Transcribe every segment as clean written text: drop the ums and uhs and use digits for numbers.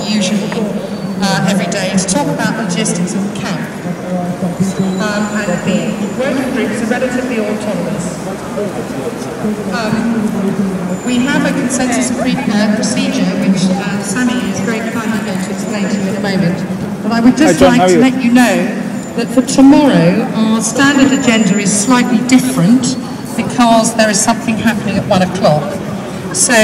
usually every day, to talk about logistics of the camp. And the working groups are relatively autonomous. We have a consensus procedure, which Sammy is very kindly going to explain to you in a moment. But I would just like to let you know that for tomorrow, our standard agenda is slightly different because there is something happening at 1 o'clock. So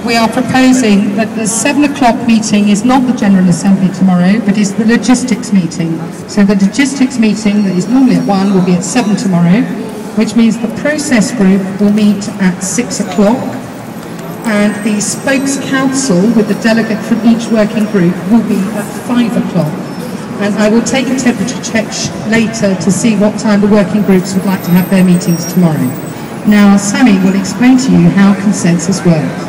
we are proposing that the 7 o'clock meeting is not the General Assembly tomorrow, but is the logistics meeting. So the logistics meeting that is normally at 1 will be at 7 tomorrow, which means the process group will meet at 6 o'clock, and the spokes council with the delegate from each working group will be at 5 o'clock. And I will take a temperature check later to see what time the working groups would like to have their meetings tomorrow. Now, Sammy will explain to you how consensus works.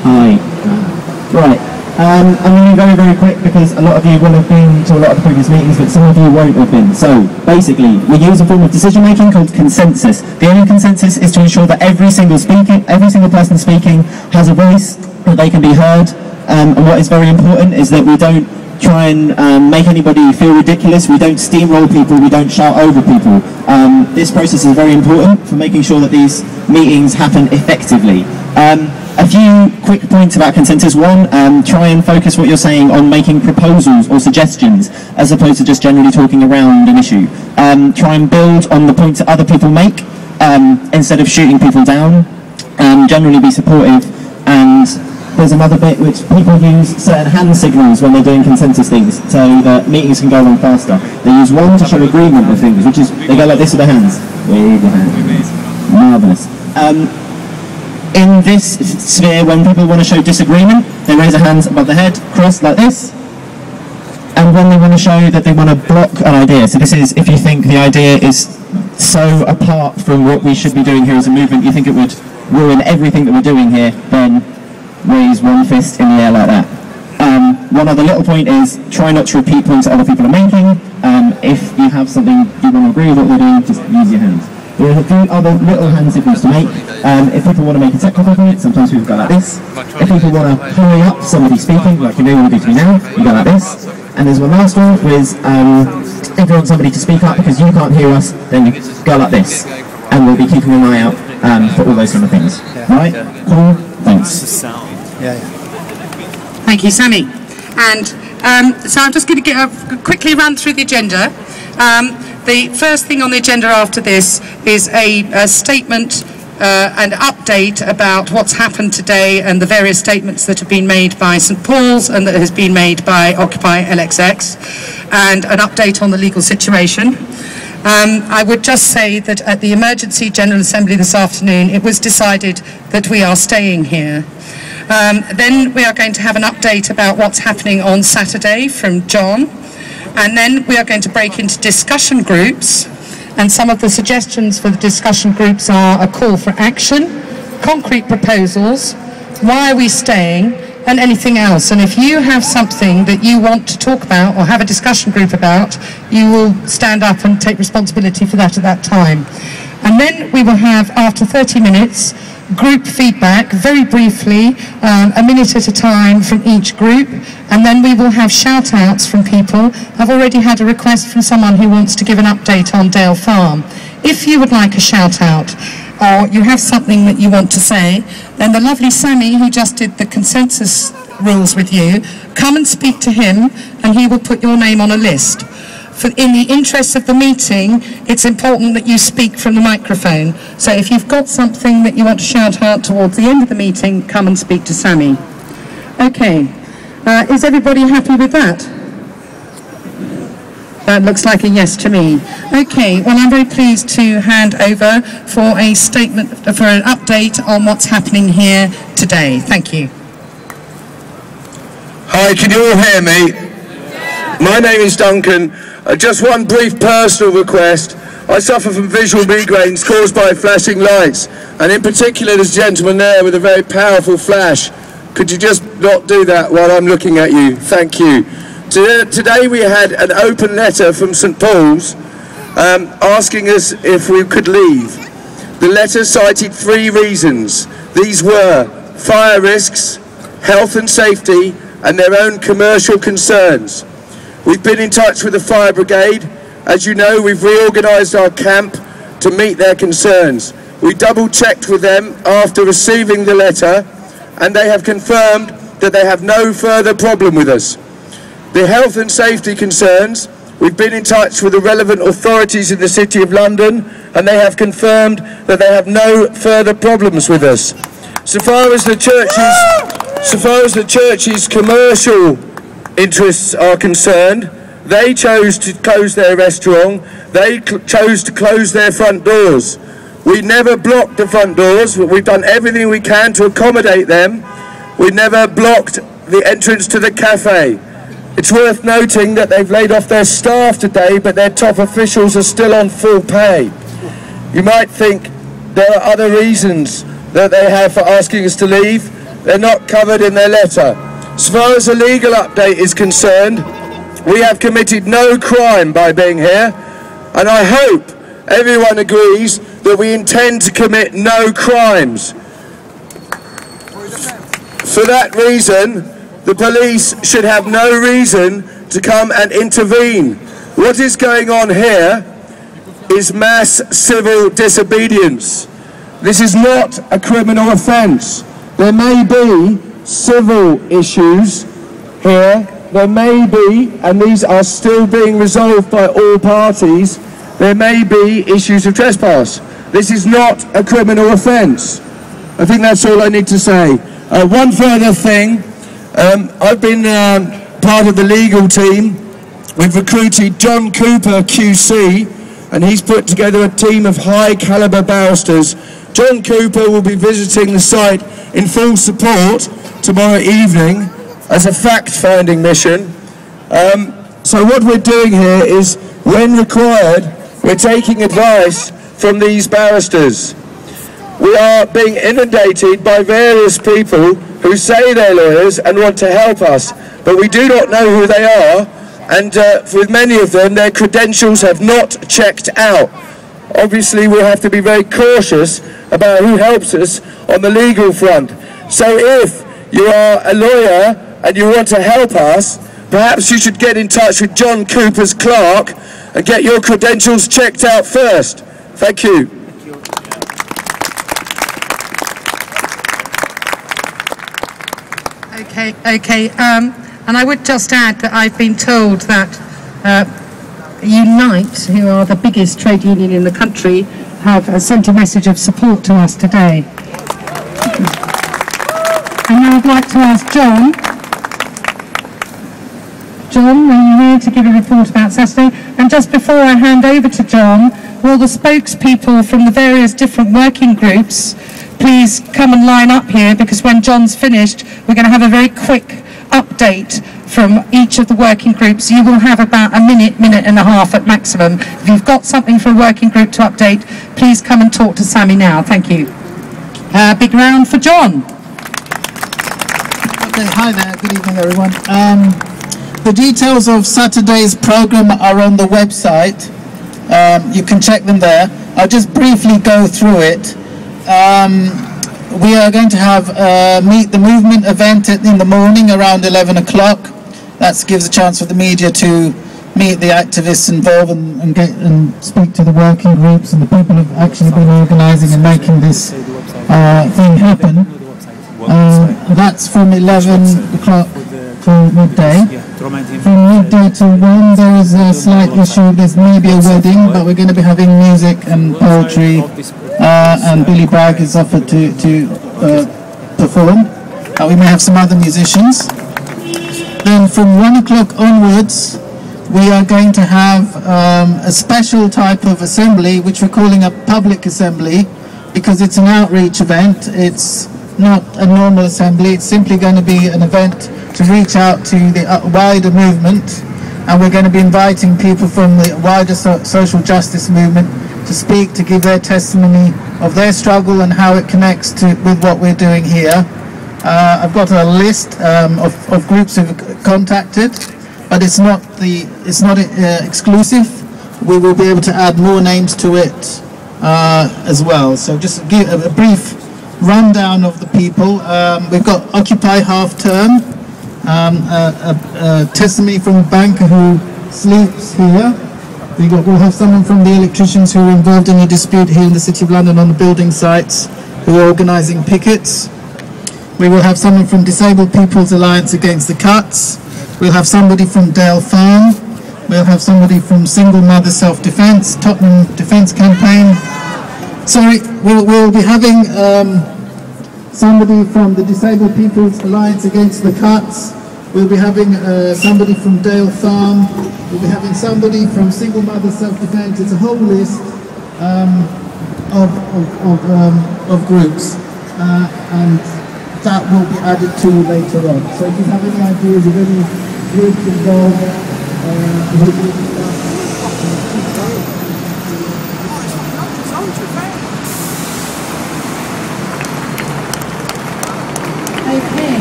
Hi. Right. I'm going to go very quick because a lot of you will have been to a lot of the previous meetings, but some of you won't have been. So, basically, we use a form of decision-making called consensus. The aim of consensus is to ensure that every single person speaking has a voice, that they can be heard. And what is very important is that we don't try and make anybody feel ridiculous, we don't steamroll people, we don't shout over people. This process is very important for making sure that these meetings happen effectively. A few quick points about consensus. One, try and focus what you're saying on making proposals or suggestions as opposed to just generally talking around an issue. Try and build on the points that other people make instead of shooting people down. Generally be supportive, and there's another bit which people use certain hand signals when they're doing consensus things so that meetings can go on faster. They use one to show agreement with things, which is they go like this with their hands. Wave your hands. Marvellous. In this sphere, when people want to show disagreement, they raise their hands above their head, crossed like this. And when they want to show that they want to block an idea, so this is if you think the idea is so apart from what we should be doing here as a movement, you think it would ruin everything that we're doing here, then raise one fist in the air like that. One other little point is try not to repeat points that other people are making. If you have something you want to agree with what they're doing, just use your hands. There are a few other little hand signals to make. If people want to make a technical point, sometimes people go like this. If people want to hurry up somebody speaking, like you know what you do to me now, you go like this. And there's one last one, is if you want somebody to speak up because you can't hear us, then you go like this. And we'll be keeping an eye out for all those kind of things. Right? Cool? Thanks. Thank you, Sammy. And so I'm just going to quickly run through the agenda. The first thing on the agenda after this is a statement, an update about what's happened today and the various statements that have been made by St Paul's and that has been made by OccupyLSX, and an update on the legal situation. I would just say that at the Emergency General Assembly this afternoon, it was decided that we are staying here. Then we are going to have an update about what's happening on Saturday from John. And then we are going to break into discussion groups, and some of the suggestions for the discussion groups are a call for action, concrete proposals, why are we staying, and anything else. And if you have something that you want to talk about or have a discussion group about, you will stand up and take responsibility for that at that time. And then we will have, after 30 minutes, group feedback, very briefly, a minute at a time from each group, and then we will have shout-outs from people. I've already had a request from someone who wants to give an update on Dale Farm. If you would like a shout-out, or you have something that you want to say, then the lovely Sammy, who just did the consensus rules with you, come and speak to him, and he will put your name on a list. In the interests of the meeting, it's important that you speak from the microphone. So if you've got something that you want to shout out towards the end of the meeting, come and speak to Sammy. Okay, is everybody happy with that? That looks like a yes to me. Okay, well, I'm very pleased to hand over for a statement, for an update on what's happening here today. Thank you. Hi, can you all hear me? My name is Duncan. Just one brief personal request. I suffer from visual migraines caused by flashing lights, and in particular this gentleman there with a very powerful flash. Could you just not do that while I'm looking at you? Thank you. Today we had an open letter from St Paul's asking us if we could leave. The letter cited 3 reasons. These were fire risks, health and safety, and their own commercial concerns. We've been in touch with the fire brigade. As you know, we've reorganised our camp to meet their concerns. We double-checked with them after receiving the letter, and they have confirmed that they have no further problem with us. The health and safety concerns, we've been in touch with the relevant authorities in the City of London, and they have confirmed that they have no further problems with us. So far as the church's commercial interests are concerned, they chose to close their restaurant, they chose to close their front doors. We never blocked the front doors, we've done everything we can to accommodate them. We never blocked the entrance to the cafe. It's worth noting that they've laid off their staff today, but their top officials are still on full pay. You might think there are other reasons that they have for asking us to leave. They're not covered in their letter. As far as the legal update is concerned, we have committed no crime by being here, and I hope everyone agrees that we intend to commit no crimes. For that reason, the police should have no reason to come and intervene. What is going on here is mass civil disobedience. This is not a criminal offence. There may be civil issues here, there may be, and these are still being resolved by all parties, there may be issues of trespass. This is not a criminal offence. I think that's all I need to say. One further thing, I've been part of the legal team. We've recruited John Cooper QC, and he's put together a team of high calibre barristers. John Cooper will be visiting the site in full support tomorrow evening as a fact-finding mission. So what we're doing here is, when required, we're taking advice from these barristers. We are being inundated by various people who say they're lawyers and want to help us, but we do not know who they are, and with many of them, their credentials have not checked out. Obviously, we have to be very cautious about who helps us on the legal front. So if you are a lawyer and you want to help us, perhaps you should get in touch with John Cooper's clerk and get your credentials checked out first. Thank you. Okay, and I would just add that I've been told that Unite, who are the biggest trade union in the country, have sent a message of support to us today. And now I'd like to ask John, are you here to give a report about Saturday? And just before I hand over to John, will the spokespeople from the various different working groups please come and line up here, because when John's finished, we're going to have a very quick update from each of the working groups. You will have about a minute and a half at maximum. If you've got something for a working group to update, please come and talk to Sammy now. Thank you. Big round for John. Okay, hi there, good evening everyone. The details of Saturday's programme are on the website. You can check them there. I'll just briefly go through it. We are going to have a Meet the Movement event in the morning around 11 o'clock. That gives a chance for the media to meet the activists involved and speak to the working groups and the people who have actually been organising and making this thing happen. That's from 11 o'clock to midday. From midday to 1 there is a slight issue, there's maybe a wedding, but we're going to be having music and poetry, and Billy Bragg is offered to perform. We may have some other musicians. Then from 1 o'clock onwards we are going to have a special type of assembly, which we're calling a public assembly, because it's an outreach event. It's not a normal assembly, it's simply going to be an event to reach out to the wider movement, and we're going to be inviting people from the wider social justice movement to speak, to give their testimony of their struggle and how it connects with what we're doing here. I've got a list of groups who've contacted, but it's not exclusive. We will be able to add more names to it as well. So just give a brief rundown of the people. We've got Occupy Half Term, a testimony from a banker who sleeps here. We'll have someone from the electricians who are involved in a dispute here in the City of London on the building sites, who are organising pickets. We will have someone from Disabled People's Alliance Against the Cuts. We'll have somebody from Dale Farm. We'll have somebody from Single Mother Self-Defence, Tottenham Defence Campaign. Sorry, we'll be having somebody from the Disabled People's Alliance Against the Cuts. We'll be having somebody from Dale Farm. We'll be having somebody from Single Mother Self-Defence. It's a whole list of groups, and that will be added to later on. So if you have any ideas of any groups involved, Okay,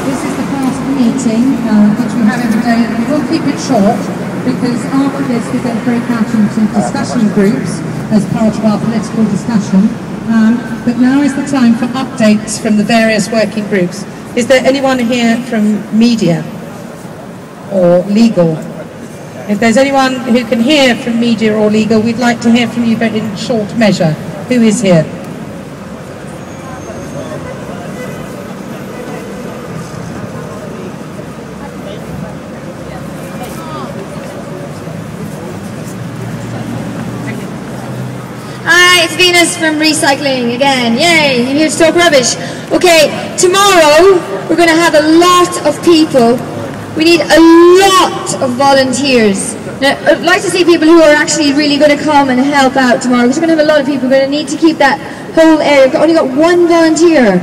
this is the past meeting which we have every day. We will keep it short because after this we're going to break out into discussion groups as part of our political discussion. But now is the time for updates from the various working groups. Is there anyone here from media or legal? If there's anyone who can hear from media or legal, we'd like to hear from you, but in short measure. Who is here? Hi, it's Venus from Recycling again. Yay, you're here to talk rubbish. Okay, tomorrow we're going to have a lot of people. We need a lot of volunteers. Now, I'd like to see people who are actually really going to come and help out tomorrow, because we're going to have a lot of people. We're going to need to keep that whole area. We've only got one volunteer.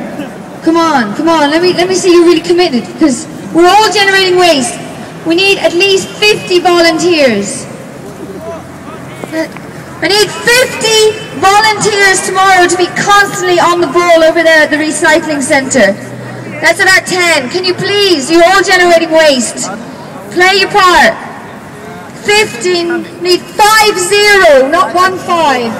Come on, let me see you really committed, because we're all generating waste. We need at least 50 volunteers. I need 50 volunteers tomorrow to be constantly on the ball over there at the recycling centre. That's about 10. Can you please? You're all generating waste. Play your part. 15. Need 50, not 15.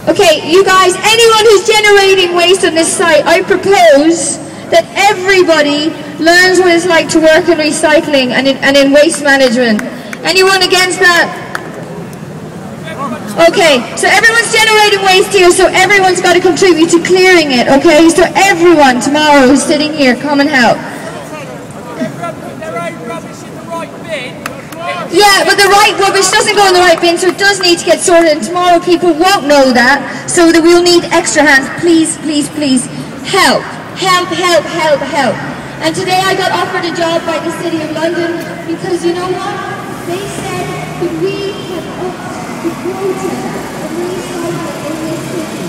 Okay, you guys, anyone who's generating waste on this site, I propose that everybody learns what it's like to work in recycling and in waste management. Anyone against that? Okay, so everyone's generating waste here, so everyone's got to contribute to clearing it, okay? So everyone tomorrow who's sitting here, come and help. Yeah, but the right rubbish doesn't go in the right bin, so it does need to get sorted, and tomorrow people won't know that, so that we'll need extra hands. Please, please, please, help. Help, help, help, help. And today I got offered a job by the City of London, because you know what? They said that we have the quota of recycling in this city.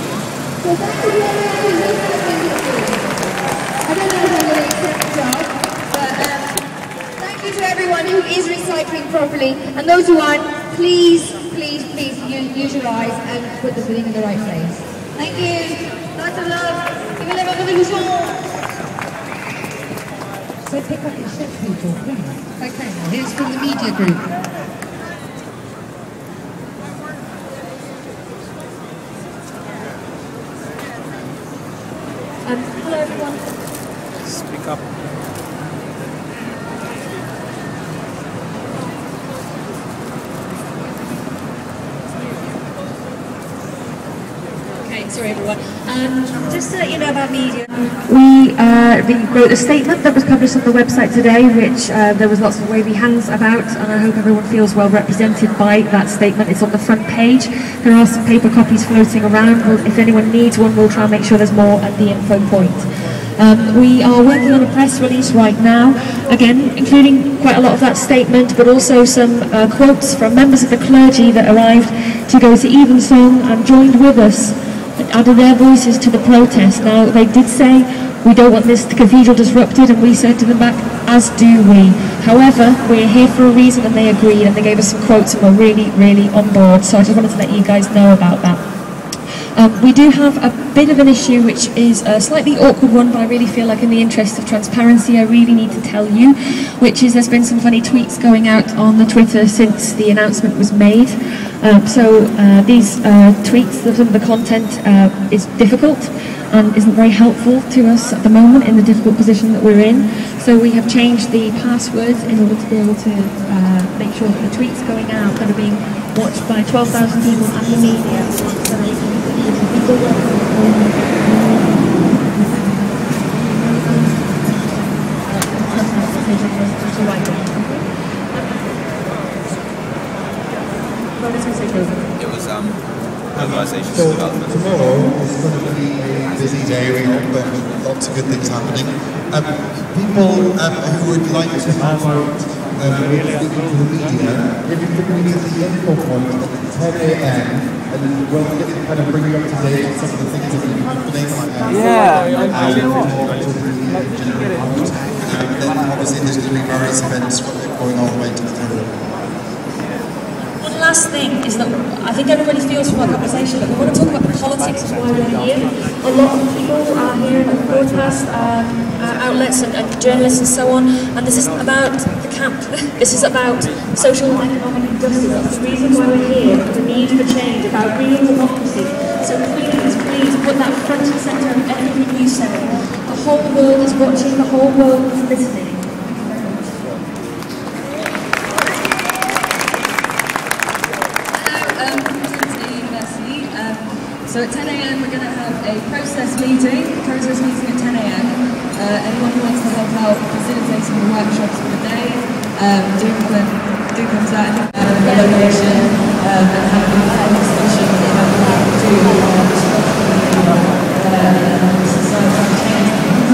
So that's a really recycling issue. I don't know if I'm going to accept the job, but thank you to everyone who is recycling properly, and those who aren't, please, please, please use your eyes and put the thing in the right place. Thank you. Lots of love. So pick up your shit, people, please. Okay, here's from the media group. Hello everyone. Speak up. Okay, sorry everyone. Just to let you know about media, we wrote a statement that was published on the website today, which there was lots of wavy hands about, and I hope everyone feels well represented by that statement. It's on the front page. There are some paper copies floating around. If anyone needs one, we'll try and make sure there's more at the info point. We are working on a press release right now, again, including quite a lot of that statement, but also some quotes from members of the clergy that arrived to go to Evensong and joined with us, added their voices to the protest. Now, they did say, we don't want this cathedral disrupted, and we said to them back, as do we. However, we're here for a reason, and they agreed, and they gave us some quotes, and we're really, really on board. So I just wanted to let you guys know about that. We do have a bit of an issue which is a slightly awkward one, but I really feel like in the interest of transparency I really need to tell you, which is there's been some funny tweets going out on the Twitter since the announcement was made. These tweets, some of the content is difficult and isn't very helpful to us at the moment in the difficult position that we're in. So we have changed the passwords in order to be able to make sure that the tweets going out that are being watched by 12,000 people and the media. It was organisation So development. tomorrow is going to be a busy day, we hope, but lots of good things happening. People who would like to have speaking to the media, if you could meet at the info point at 10 a.m. and we'll kind of bring you up to date on some of the things that are happening. Then obviously there's going to be various events going all the way to the third. One last thing is that I think everybody feels from our conversation that we want to talk about the politics of why we're here. A lot of people are here in the broadcast outlets and journalists and so on, and this isn't about the camp. This is about social and economic injustice. That's the reason why we're here, the need for change, about real democracy. So please put that front and centre of everything you say. The whole world is watching, the whole world is listening. So at 10 a.m. we're going to have a process meeting at 10 a.m. Anyone who wants to help out facilitating the workshops for the day, do come to that the location and have a discussion about how to society change things.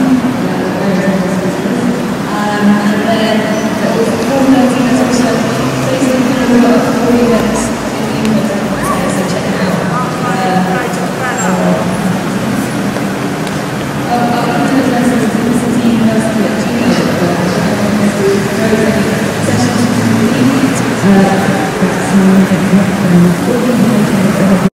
And then at 4:30 there's also Facebook and all events in the evening, so check it out. Sessions